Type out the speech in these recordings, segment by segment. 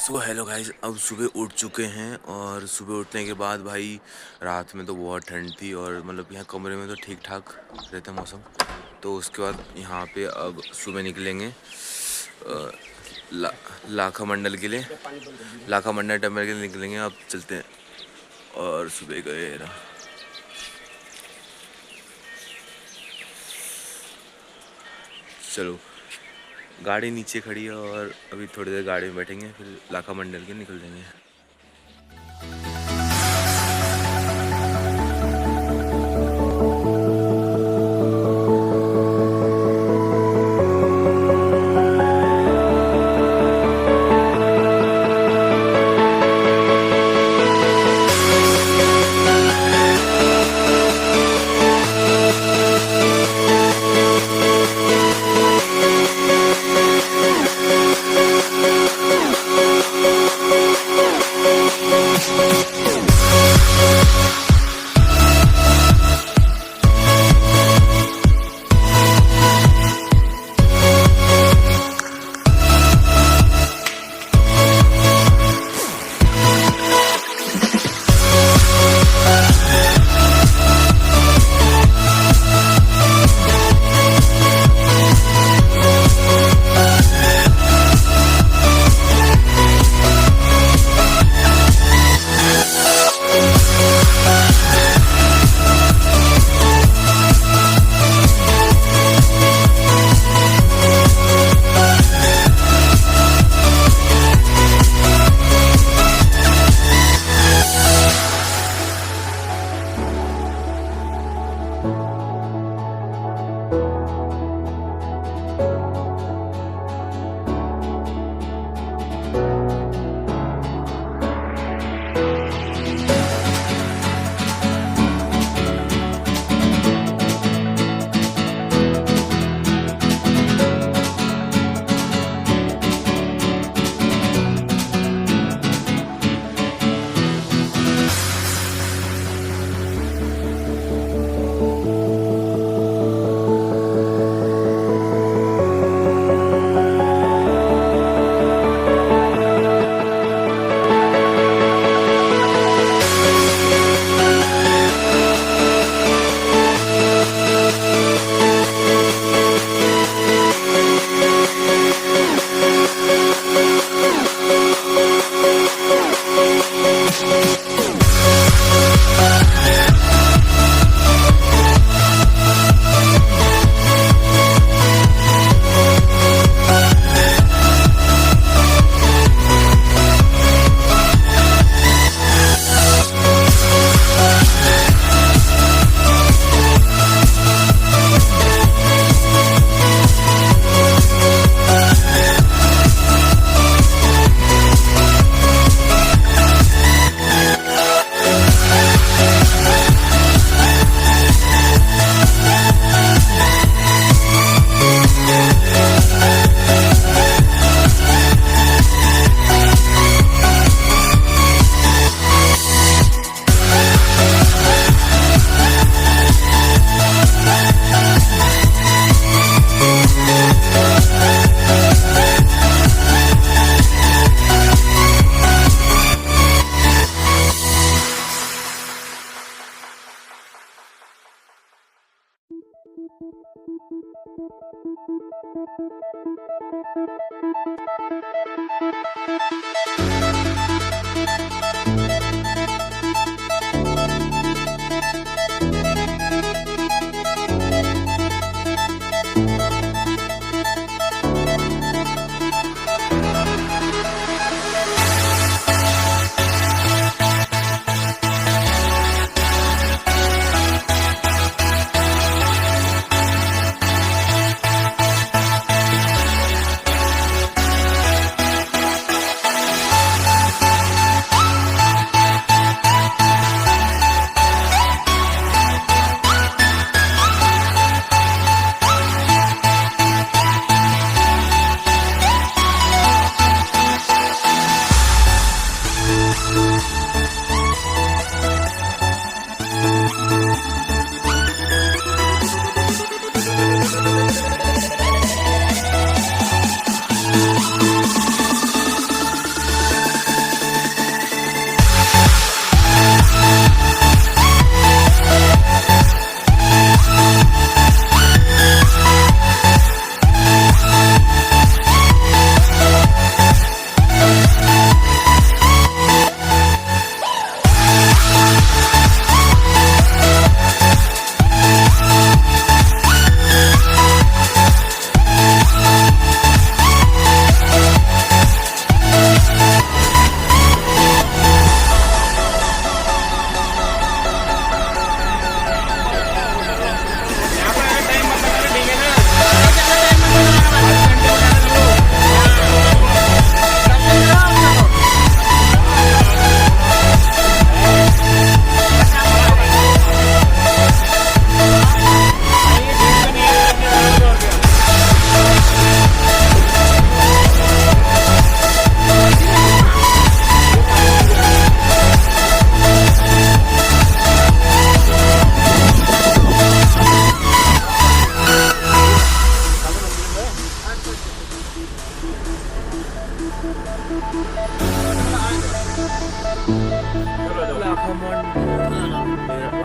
So hello guys, अब सुबह उठ चुके हैं और सुबह उठने के बाद भाई रात में तो बहुत ठंड थी और मतलब यहाँ कमरे में तो ठीक ठाक रहता मौसम। तो उसके बाद यहाँ पे अब सुबह निकलेंगे ला, लाखा मंडल के लिए, लाखा मंडल टेम्पल के लिए निकलेंगे। अब चलते हैं और सुबह गए ना, चलो गाड़ी नीचे खड़ी है और अभी थोड़ी देर गाड़ी में बैठेंगे, फिर लाखा मंडल के निकल जाएंगे।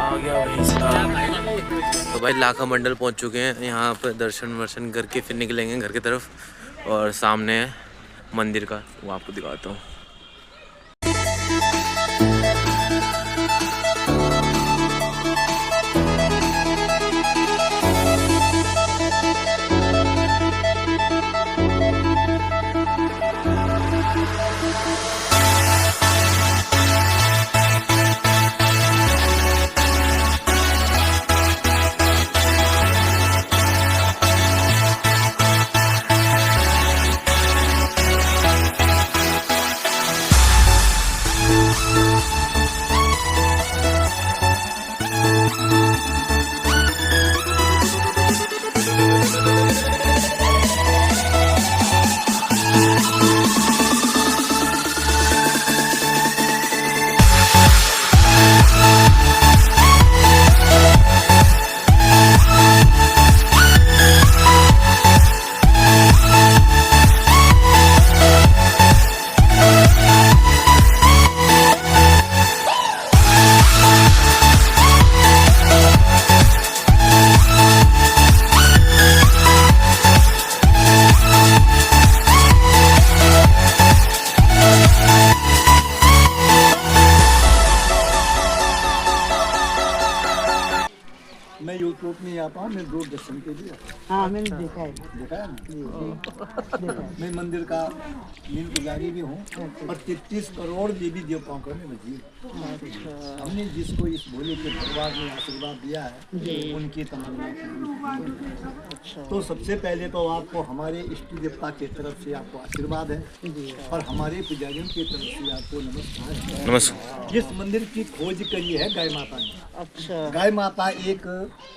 आ गया भाई साहब। तो भाई लाखा मंडल पहुंच चुके हैं। यहाँ पर दर्शन वर्शन करके फिर निकलेंगे घर की तरफ और सामने है मंदिर का, वो आपको दिखाता हूँ। मैं यूट्यूब में आता हूँ, मैं दूरदर्शन के लिए। हाँ मैंने देखा है। देखा है ना? देखा है। मैं मंदिर का मीन पुजारी भी हूँ और 33 करोड़ देवी देवताओं का मैं वजीर। हमने जिसको इस भोले के दरबार में आशीर्वाद दिया है उनकी तमन्ना पूरी। तो सबसे पहले तो आपको हमारे इष्ट देवता की तरफ से आपको आशीर्वाद है और हमारे पुजारियों की तरफ से आपको नमस्कार। नमस्कार। जिस मंदिर की खोज करी है गाय माता ने। अच्छा। गाय माता एक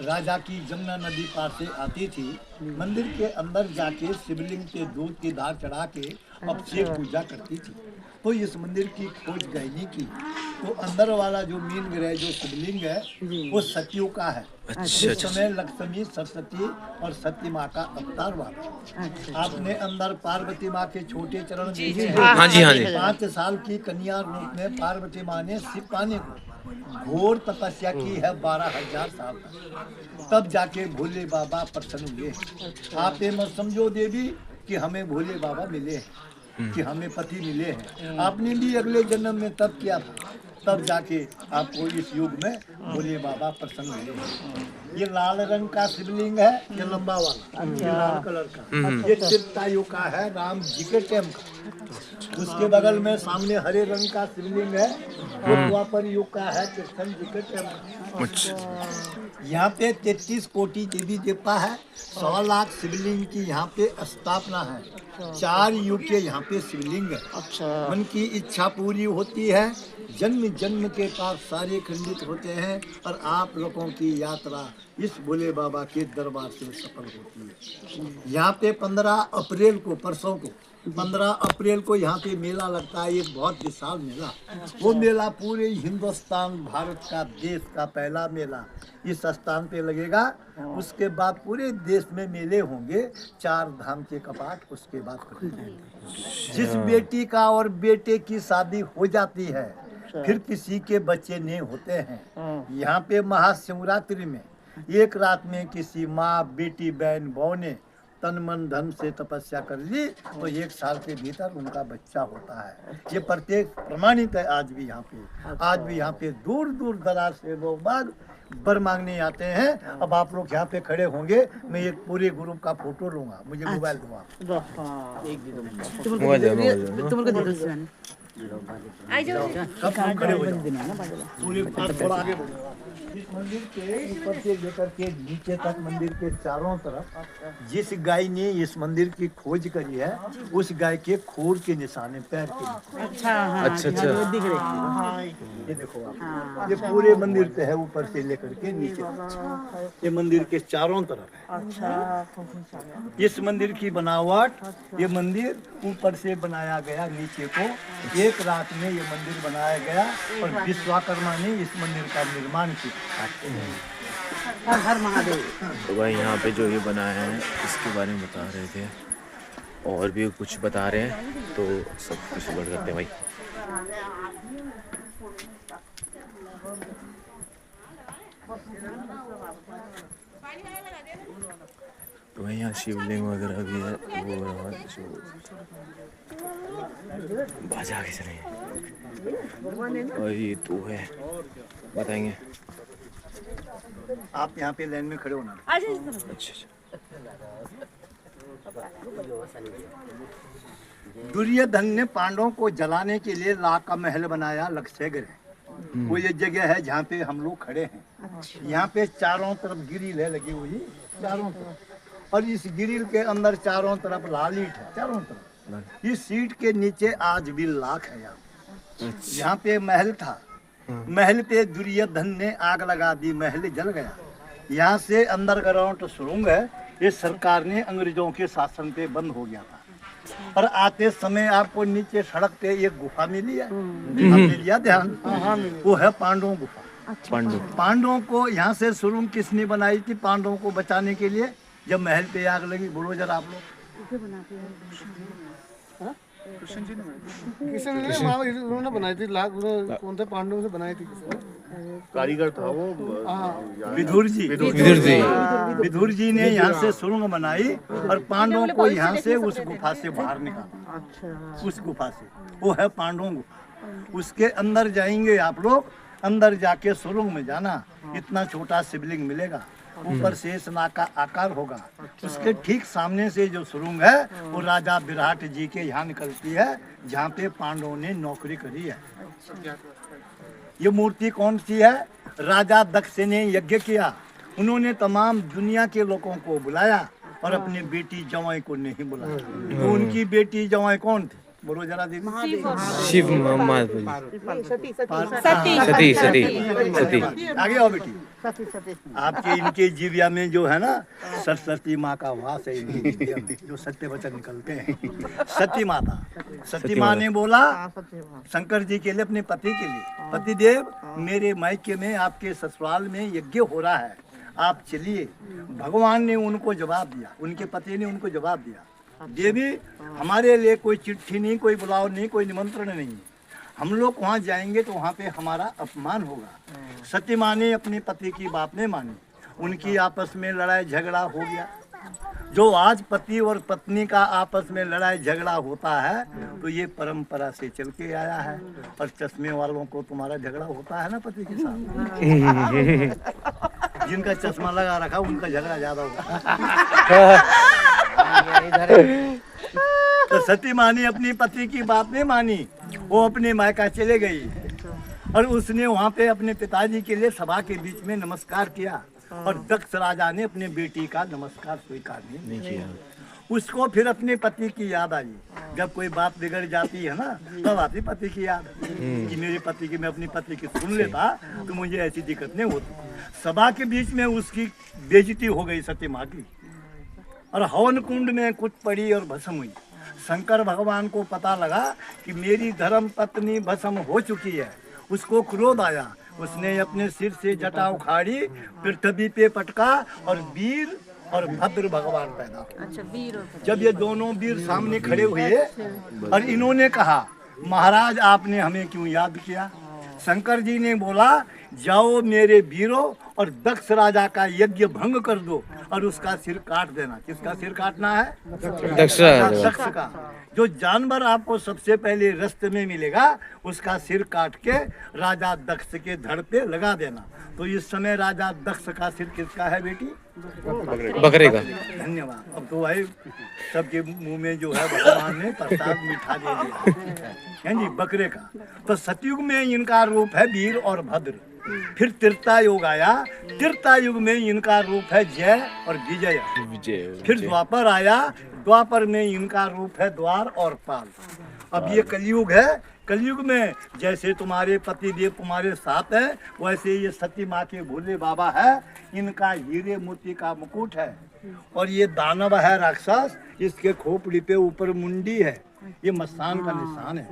राजा की जमुना नदी पार से आती थी, मंदिर के अंदर जाके शिवलिंग के दूध की धार चढ़ा के अभिषेक पूजा करती थी। तो इस मंदिर की खोज गहनी की तो अंदर वाला जो मेन ग्रह जो शिवलिंग है वो सतियों का है। जिस समय लक्ष्मी सरस्वती और सती माँ का अवतार हुआ। आपने अंदर पार्वती माँ के छोटे चरण देखे हैं। हाँ जी, हाँ जी। 5 साल की कन्या रूप में पार्वती माँ ने शिव पाने को घोर तपस्या की है 12,000 साल तक, तब जाके भोले बाबा प्रसन्न हुए। आप ये मत समझो देवी कि हमें भोले बाबा मिले हैं, कि हमें पति मिले हैं। आपने भी अगले जन्म में तब किया था, तब जाके आपको इस युग में भोले बाबा प्रसन्न हुए। ये लाल रंग का शिवलिंग है, ये लंबा वाला, ये लाल कलर का, ये त्रेतायुग का है, राम जी के टाइम का। उसके बगल में सामने हरे रंग का शिवलिंग है, वो द्वापर युग का है, कृष्ण जी के टाइम का। यहाँ पे 33 कोटि देवी देवता है, 100 लाख शिवलिंग की यहाँ पे स्थापना है। 4 युग के यहाँ पे शिवलिंग है। अच्छा। मन की इच्छा पूरी होती है, जन्म जन्म के पाप सारे खंडित होते हैं और आप लोगों की यात्रा इस भोले बाबा के दरबार से सफल होती है। यहाँ पे 15 अप्रैल को, परसों को 15 अप्रैल को यहाँ पे मेला लगता है, एक बहुत विशाल मेला। वो मेला पूरे हिंदुस्तान भारत का देश का पहला मेला इस स्थान पे लगेगा। उसके बाद पूरे देश में मेले होंगे, 4 धाम के कपाट उसके बाद खुलेंगे। जिस बेटी का और बेटे की शादी हो जाती है फिर किसी के बच्चे नहीं होते हैं। यहाँ पे महाशिवरात्रि में एक रात में किसी माँ बेटी बहन बहू ने तन मन धन से तपस्या कर ली तो 1 साल के भीतर उनका बच्चा होता है। ये प्रत्येक प्रमाणित है आज भी यहाँ पे। आज भी यहाँ पे दूर दूर दराज से लोग बाद बर मांगने आते हैं। अब आप लोग यहाँ पे खड़े होंगे, मैं एक पूरे ग्रुप का फोटो लूंगा, मुझे मोबाइल दूंगा। सब लोग खड़े हो जाओ। पूरे थोड़ा आगे बढ़ो। इस मंदिर के ऊपर से लेकर के नीचे तक मंदिर के चारों तरफ जिस गाय ने इस मंदिर की खोज करी है उस गाय के खोर के निशाने, पैर के निशाने। अच्छा दिख रहे। ये देखो आप, ये पूरे मंदिर पे है, ऊपर से लेकर के नीचे तक। ये मंदिर के चारों तरफ है। अच्छा। इस मंदिर की बनावट, ये मंदिर ऊपर से बनाया गया नीचे को, एक रात में ये मंदिर बनाया गया और विश्वकर्मा ने इस मंदिर का निर्माण किया। हर हर महादेव। तो भाई यहाँ पे जो ये बनाया है इसके बारे में बता रहे थे और भी कुछ बता रहे हैं, तो सब कुछ बढ़ करते हैं भाई। तो यहाँ शिवलिंग वगैरह भी है, वो रहा जो बाजा के चले। और ये तो है, बताएंगे। आप यहाँ पे लाइन में खड़े होना। अच्छा। दुर्योधन ने पांडवों को जलाने के लिए लाख का महल बनाया लक्षयगृह। वो ये जगह है जहाँ पे हम लोग खड़े हैं। यहाँ पे चारों तरफ ग्रिल है लगी हुई, चारों तरफ, और इस ग्रिल के अंदर चारों तरफ लालीट है, चारों तरफ। इस सीट के नीचे आज भी लाख है। यहाँ पे महल था, महल पे दुर्योधन ने आग लगा दी, महल जल गया। यहाँ से अंडरग्राउंड सुरंग है, ये सरकार ने अंग्रेजों के शासन पे बंद हो गया था। और आते समय आपको नीचे सड़क पे एक गुफा मिली है, आपने लिया ध्यान? वो है पांडवों गुफा। पांडवों को यहाँ से सुरंग किसने बनाई थी? पांडवों को बचाने के लिए, जब महल पे आग लगी। बोलो जरा आप लोग। किसी ने बनाई थी, लाख कौन थे पांडवों से बनाई थी? कारीगर था वो, विदुर जी ने यहाँ से सुरंग बनाई और पांडवों को यहाँ से उस गुफा से बाहर निकाला। उस गुफा से, वो है पांडवों गुफा। उसके अंदर जाएंगे आप लोग, अंदर जाके सुरंग में जाना, इतना छोटा शिवलिंग मिलेगा, ऊपर शेषनाग का आकार होगा। उसके ठीक सामने से जो सुरंग है वो राजा विराट जी के यहाँ निकलती है, जहाँ पे पांडवों ने नौकरी करी है। ये मूर्ति कौन सी है? राजा दक्ष ने यज्ञ किया, उन्होंने तमाम दुनिया के लोगों को बुलाया और अपनी बेटी जवाई को नहीं बुलाया। तो उनकी बेटी जवाई कौन थी? बोलो जरा दीदी। शिव महापार्वती। सती। आगे आओ बेटी। आपके इनके जीविया में जो है ना, सरस्वती माँ का वास है इनकी जीविया में, जो सत्य वचन निकलते हैं। सती माता, सती माँ ने बोला शंकर जी के लिए, अपने पति के लिए, पतिदेव मेरे मायके में आपके ससुराल में यज्ञ हो रहा है, आप चलिए। भगवान ने उनको जवाब दिया, उनके पति ने उनको जवाब दिया, देवी हमारे लिए कोई चिट्ठी नहीं, कोई बुलाव नहीं, कोई निमंत्रण नहीं, हम लोग वहाँ जाएंगे तो वहाँ पे हमारा अपमान होगा। सती माँ ने अपने पति की बात नहीं मानी, उनकी आपस में लड़ाई झगड़ा हो गया। जो आज पति और पत्नी का आपस में लड़ाई झगड़ा होता है तो ये परंपरा से चल के आया है। और चश्मे वालों को तुम्हारा झगड़ा होता है ना पति के साथ, जिनका चश्मा लगा रखा उनका झगड़ा ज्यादा होता है। तो सती माँ ने अपनी पति की बात नहीं मानी, वो अपने मायका चले गई और उसने वहाँ पे अपने पिताजी के लिए सभा के बीच में नमस्कार किया और दक्ष राजा ने अपने बेटी का नमस्कार स्वीकार नहीं किया। उसको फिर अपने पति की याद आई। जब कोई बात बिगड़ जाती है ना, तब आती पति की याद कि मेरे पति की, मैं अपनी पति की सुन लेता तो मुझे ऐसी दिक्कत नहीं होती। सभा के बीच में उसकी बेइज्जती हो गई सती माँ की, और हवन कुंड में कुछ पड़ी और भस्म हुई। शंकर भगवान को पता लगा कि मेरी धर्म पत्नी भस्म हो चुकी है, उसको क्रोध आया, उसने अपने सिर से जटा उखाड़ी, पृथ्वी पे पटका और वीर और भद्र भगवान पैदा हुए। जब ये दोनों वीर सामने खड़े हुए और इन्होंने कहा, महाराज आपने हमें क्यों याद किया? शंकर जी ने बोला, जाओ मेरे वीरों और दक्ष राजा का यज्ञ भंग कर दो और उसका सिर काट देना। किसका सिर काटना है? दक्ष का। जो जानवर आपको सबसे पहले रास्ते में मिलेगा उसका सिर काट के राजा दक्ष के धड़ पे लगा देना। तो इस समय राजा दक्ष का सिर किसका है बेटी? बकरे का। धन्यवाद। अब तो भाई सबके मुंह में जो है भगवान ने प्रसाद मीठा दे दिया है जी, बकरे का। तो सतयुग में इनका रूप है वीर और भद्र। फिर त्रेता युग आया, त्रेता युग में इनका रूप है जय और विजय। फिर द्वापर आया, द्वापर में इनका रूप है द्वार और पाल। अब ये कलयुग है, कलयुग में जैसे तुम्हारे पति देव तुम्हारे साथ है, वैसे ये सती माँ के भोले बाबा है, इनका हीरे मोती का मुकुट है। और ये दानव है राक्षस, इसके खोपड़ी पे ऊपर मुंडी है, ये मस्तान का निशान है।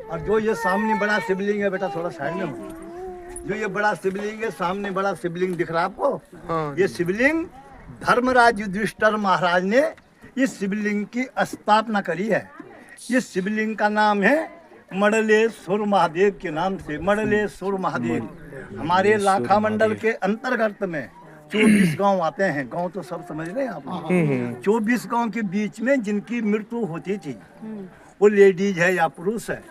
और जो ये सामने बड़ा शिवलिंग है, बेटा थोड़ा साइड में हो, जो ये बड़ा शिवलिंग है, सामने बड़ा शिवलिंग दिख रहा है आपको? हाँ। ये शिवलिंग धर्मराज युधिष्ठिर महाराज ने इस शिवलिंग की स्थापना करी है। इस शिवलिंग का नाम है मडलेश्वर महादेव के नाम से। मडलेश्वर महादेव हमारे लाखा मंडल के अंतर्गत में 24 गांव आते हैं। गांव तो सब समझ रहे हैं आप। 24 गांव के बीच में जिनकी मृत्यु होती थी, वो लेडीज है या पुरुष है,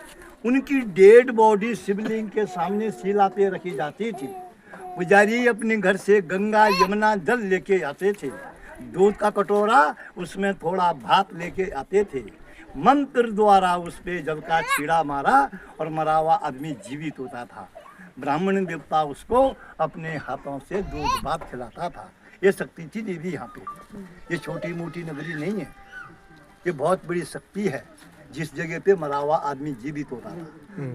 उनकी डेड बॉडी शिवलिंग के सामने शिला पे रखी जाती थी। पुजारी अपने घर से गंगा यमुना जल लेके आते थे, दूध का कटोरा, उसमें थोड़ा भात लेके आते थे। मंत्र द्वारा उस पे जल का छीड़ा मारा और मरा हुआ आदमी जीवित होता था। ब्राह्मण देवता उसको अपने हाथों से दूध भात खिलाता था। ये शक्ति थी देवी यहाँ पे। ये छोटी मोटी नगरी नहीं है, ये बहुत बड़ी शक्ति है। जिस जगह पे मरा हुआ आदमी जीवित होता था,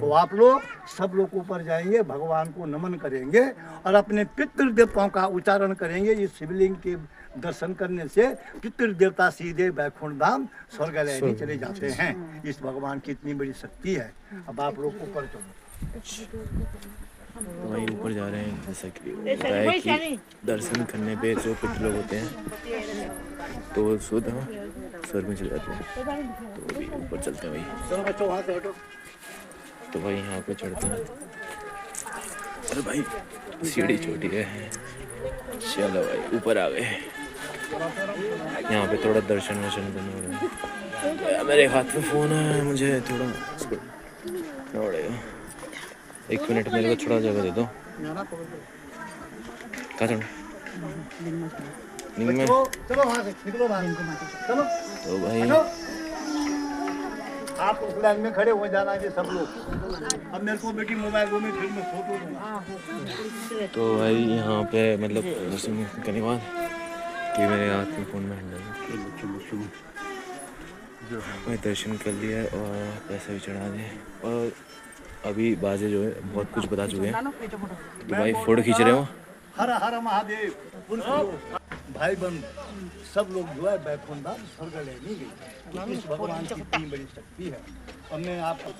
तो आप लोग सब लोग ऊपर जाएंगे, भगवान को नमन करेंगे और अपने पितृ देवताओं का उच्चारण करेंगे। इस शिवलिंग के दर्शन करने से पितृ देवता सीधे वैकुंठ धाम स्वर्गालय चले जाते हैं। इस भगवान की इतनी बड़ी शक्ति है। अब आप लोग ऊपर चलो। वहीं ऊपर जा रहे हैं। जैसा कि बताया कि दर्शन करने पे जो पितृ लोग होते हैं तो वो स्वर्ग में चले जाते हैं। तो अभी ऊपर चलते हैं भाई। चलो बच्चों वहाँ से हटो। तो भाई यहाँ पे चढ़ते हैं। अरे भाई सीढ़ी छोटी है। चलो भाई ऊपर आ गए। यहाँ पे थोड़ा दर्शन वर्शन करना हो रहा है। मेरे हाथ में फ़ोन है, मुझे थोड़ा पड़ेगा। 1 मिनट मेरे को थोड़ा जगह दे दो। कहाँ चढ़ में? चलो वहाँ से निकलो बाहर। चलो तो भाई आप उस लाइन में खड़े हो जाना ये सब लोग। अब मेरे को बेटी मोबाइल में फिर मैं फोटो दूंगा। तो भाई यहाँ पे मतलब दर्शन करने के बाद कि मेरे हाथ में फ़ोन में हैंडल मैं दर्शन कर लिया और पैसे भी चढ़ा दिए। और अभी बाजे जो है बहुत कुछ बता चुके हैं, तो भाई फोटो खींच रहे हो। हर हर महादेव। भाई बहन सब लोग जो है वैकुंठ धाम स्वर्गालय नहीं गए। इस भगवान की इतनी बड़ी शक्ति है। और मैं आपको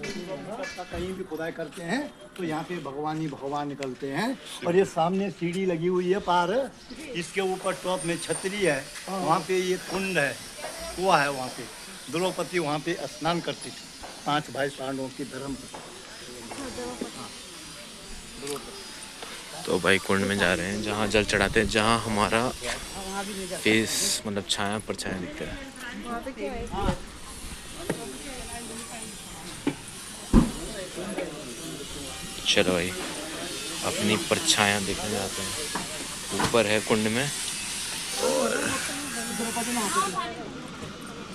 कहीं भी खुदाई करते हैं तो यहाँ पे भगवान ही भगवान निकलते हैं। और ये सामने सीढ़ी लगी हुई है पार, इसके ऊपर टॉप में छतरी है। वहाँ पे ये कुंड है, कुआं है। वहाँ पे द्रौपदी वहाँ पे स्नान करती थी। 5 भाई पांडवों की धर्म। तो भाई कुंड में जा रहे हैं जहाँ जल चढ़ाते हैं, जहाँ हमारा फेस मतलब छाया परछाया दिखता है। चलो भाई अपनी परछाया देखने जाते हैं। ऊपर है कुंड में। और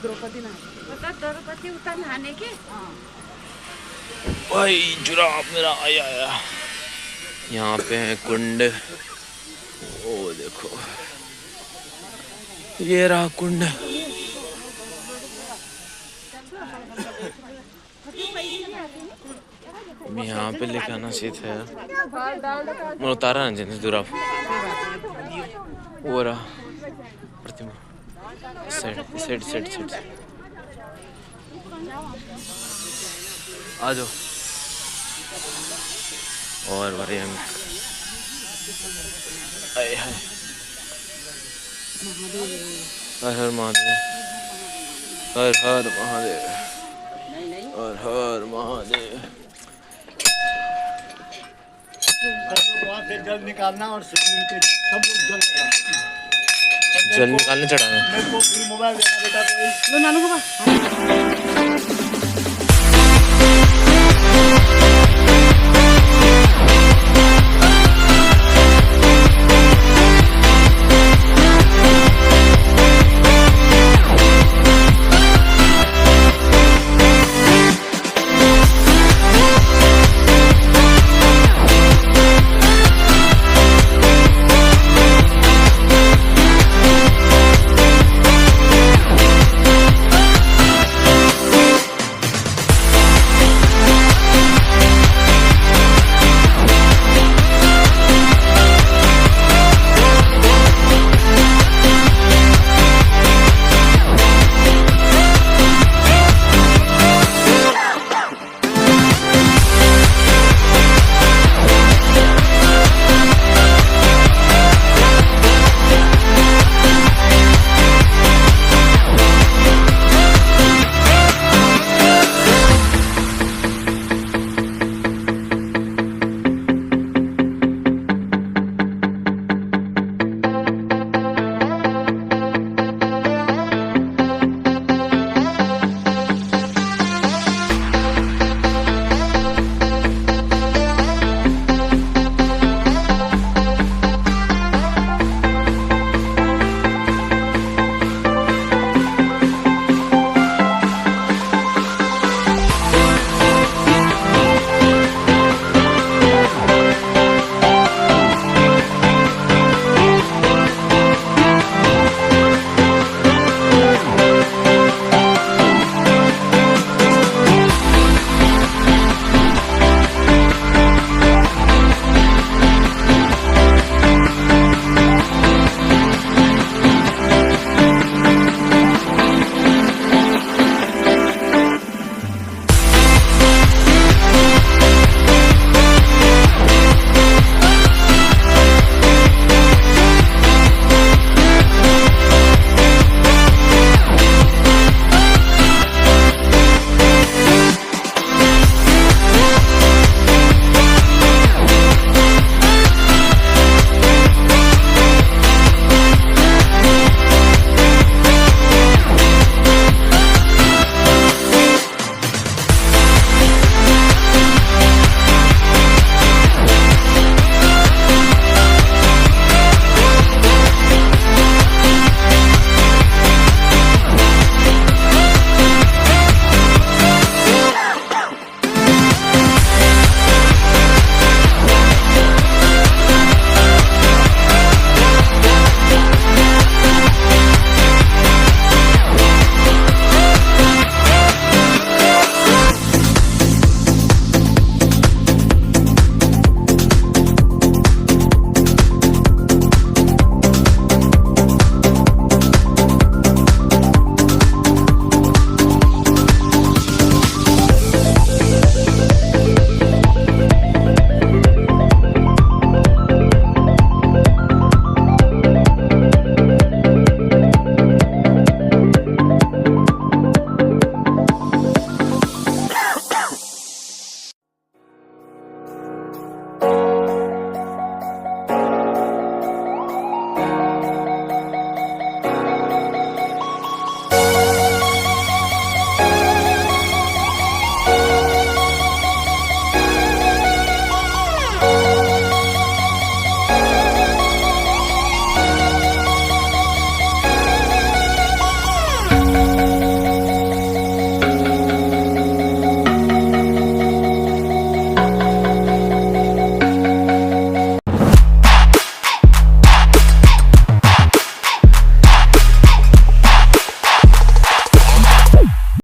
द्रौपदी उतर नहाने के भाई जुराब मेरा आया। यहाँ पे है कुंड। ओ देखो ये रहा कुंड। यहाँ पे लेके आना चाहिए था यार। मैं उतारा ना जिन्हें जुराब। वो रहा प्रतिमा। सेट आ जाओ। और वरियंक आए हैं। हर हर महादेव, हर हर महादेव, हर हर महादेव। वहाँ से जल निकालना और शिवलिंग के सब लोग जल चढ़ाना। जल निकालने चढ़ाना। मेरे को फिर मोबाइल देना बेटा। लो नानू बाबा।